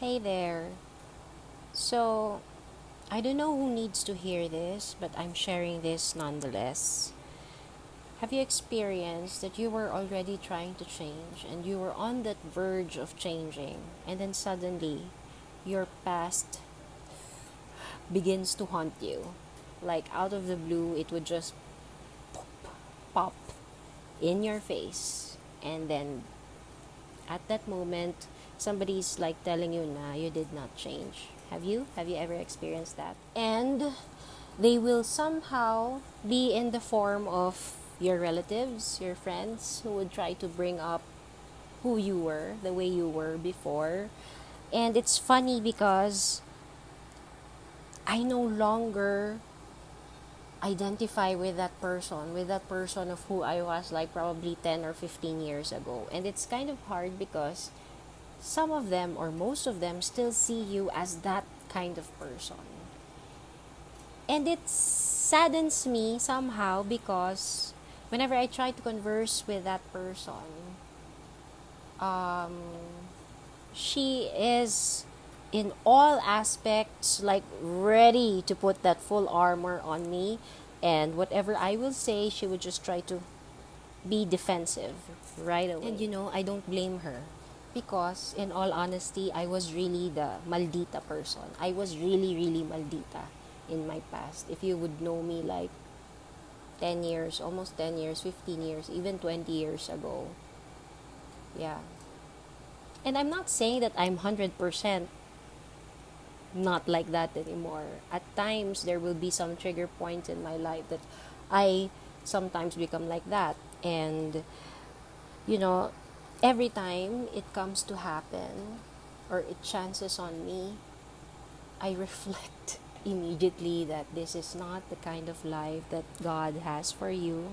Hey there. So, I don't know who needs to hear this, but I'm sharing this nonetheless. Have you experienced that you were already trying to change and you were on that verge of changing, and then suddenly your past begins to haunt you? Like out of the blue, it would just pop in your face, and then at that moment, somebody's like telling you, nah, you did not change. Have you? Have you ever experienced that? And they will somehow be in the form of your relatives, your friends, who would try to bring up who you were, the way you were before. And it's funny because I no longer identify with that person of who I was like probably 10 or 15 years ago. And it's kind of hard because some of them or most of them still see you as that kind of person. And it saddens me somehow because whenever I try to converse with that person, um, she is in all aspects like ready to put that full armor on me, and whatever I will say, she would just try to be defensive right away. And I don't blame her because, in all honesty, I was really the maldita person. I was really, really maldita in my past. If you would know me like 10 years, almost 10 years, 15 years, even 20 years ago. Yeah. And I'm not saying that I'm 100% not like that anymore. At times, there will be some trigger points in my life that I sometimes become like that. And you know, every time it comes to happen or it chances on me, I reflect immediately that this is not the kind of life that God has for you.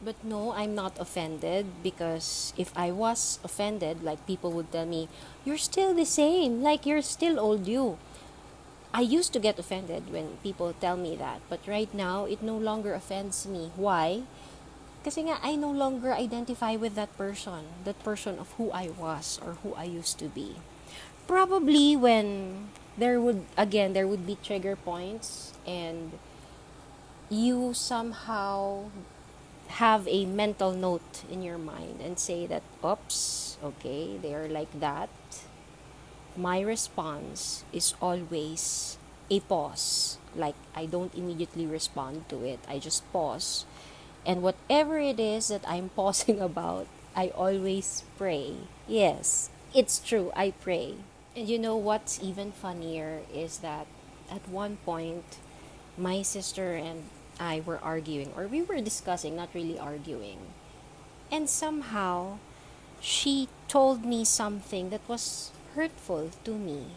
But no, I'm not offended because if I was offended, like people would tell me, you're still the same, like you're still old you. I used to get offended when people tell me that, but right now it no longer offends me. Why? Kasi nga, I no longer identify with that person of who I was or who I used to be. Probably when there would be trigger points and you somehow have a mental note in your mind and say that, oops, okay, they are like that. My response is always a pause. Like, I don't immediately respond to it. I just pause. And whatever it is that I'm pausing about, I always pray. Yes, it's true, I pray. And you know what's even funnier is that at one point, my sister and I were arguing, or we were discussing, not really arguing. And somehow, she told me something that was hurtful to me.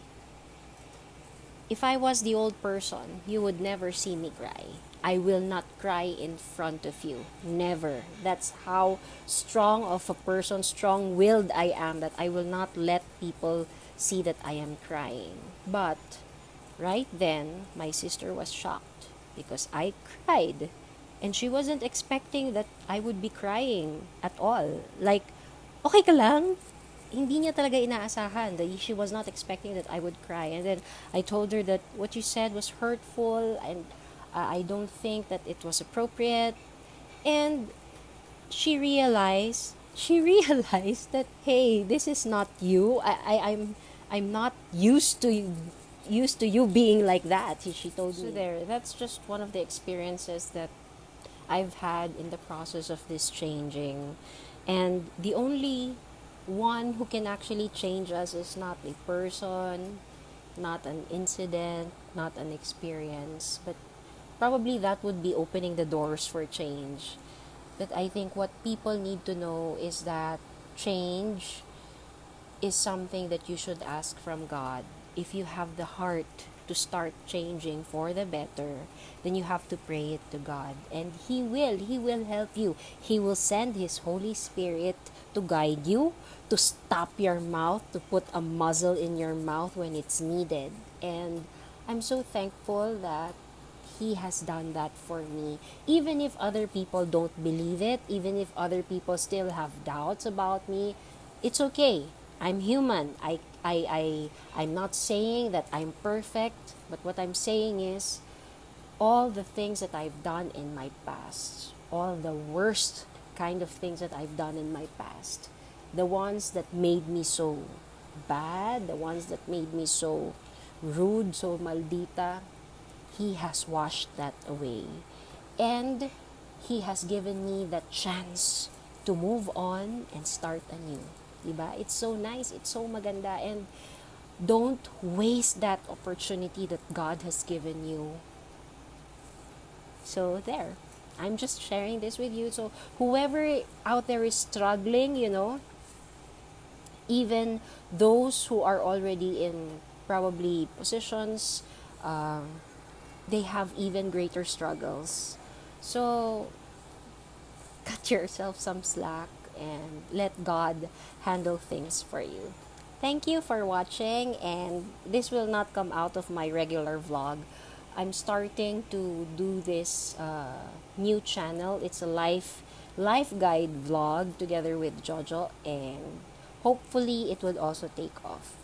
If I was the old person, you would never see me cry. I will not cry in front of you. Never. That's how strong of a person, strong willed I am, that I will not let people see that I am crying. But right then, my sister was shocked because I cried. And she wasn't expecting that I would be crying at all. Like, okay ka lang? Hindi niya talaga inaasahan. That she was not expecting that I would cry. And then I told her that what you said was hurtful and I don't think that it was appropriate. And she realized that, hey, this is not you. I'm not used to you being like that. She told me. So there, that's just one of the experiences that I've had in the process of this changing. And the only one who can actually change us is not a person, not an incident, not an experience, but probably that would be opening the doors for change. But I think what people need to know is that change is something that you should ask from God. If you have the heart to start changing for the better, then you have to pray it to God. And He will help you. He will send His Holy Spirit to guide you, to stop your mouth, to put a muzzle in your mouth when it's needed. And I'm so thankful that He has done that for me. Even if other people don't believe it, even if other people still have doubts about me, it's okay. I'm human. I'm not saying that I'm perfect, but what I'm saying is all the things that I've done in my past, all the worst kind of things that I've done in my past, the ones that made me so bad, the ones that made me so rude, so maldita, He has washed that away. And He has given me that chance to move on and start anew. Diba? It's so nice, it's so maganda, and don't waste that opportunity that God has given you. So there, I'm just sharing this with you. So whoever out there is struggling, even those who are already in probably positions, they have even greater struggles. So cut yourself some slack and let God handle things for you. Thank you for watching, and this will not come out of my regular vlog. I'm starting to do this new channel. It's a life guide vlog together with Jojo, and hopefully it would also take off.